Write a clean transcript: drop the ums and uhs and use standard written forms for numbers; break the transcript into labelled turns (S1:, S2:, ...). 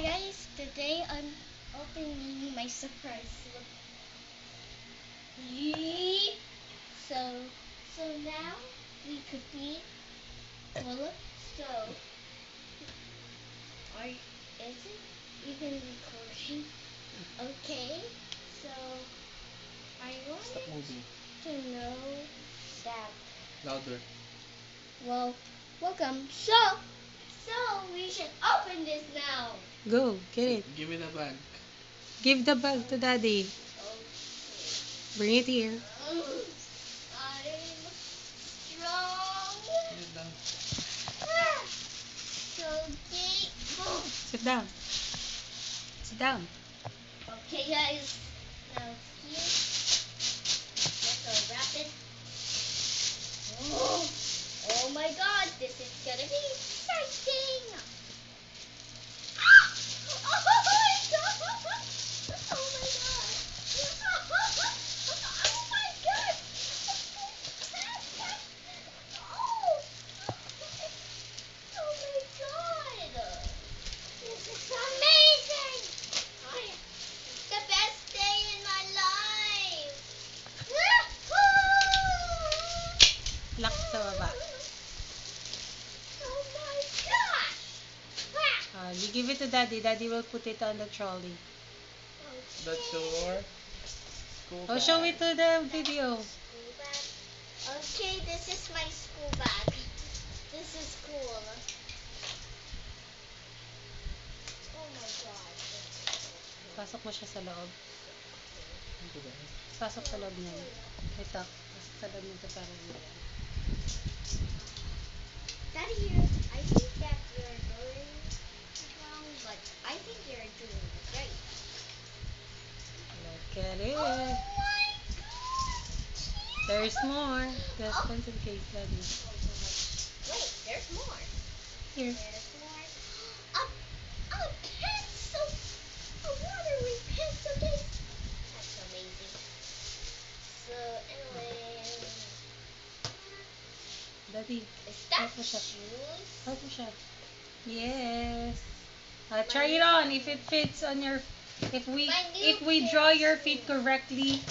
S1: guys, today I'm opening my surprise. Look. Yee. So now we could be full of stove. Or is it even recording? Okay, so I
S2: Stop
S1: wanted
S2: moving.
S1: to know that.
S2: Louder.
S1: Well, welcome. So we should open this now.
S3: Go, get it.
S2: Give me the bag.
S3: Give the bag to daddy.
S1: Okay.
S3: Bring it here.
S1: I'm strong.
S2: Put it down.
S1: So okay.
S3: Sit down. Sit down.
S1: Okay, guys. Now here. Let's wrap it. Oh my God! This is gonna be exciting. Oh my God! Oh my God! Oh my God! Oh my God! This is amazing! The best day in my life!
S3: Lock sa baba.
S1: Oh my gosh!
S3: You give it to daddy. Daddy will put it on the trolley.
S2: That's your school
S3: Oh,
S2: bag.
S3: show it to the video.
S1: School bag. Okay, this is my school bag. This is cool. Oh my God.
S3: Pasok mo siya sa loob.
S2: Ito ba?
S3: Pasok sa loob niya. Ito. Pasok sa loob nito para yan.
S1: Daddy, I think that you're doing wrong, but I think you're doing great.
S3: Look at it.
S1: Oh my God!
S3: There's more. There's pencil case, daddy.
S1: Wait, there's more.
S3: Here.
S1: There's more. A pencil! A watery pencil case! That's amazing. So, anyway.
S3: Daddy.
S1: Is that
S3: Help mo siya.
S1: shoes?
S3: Help mo siya. Yes. Try it on. If it fits on your... If we draw your feet correctly,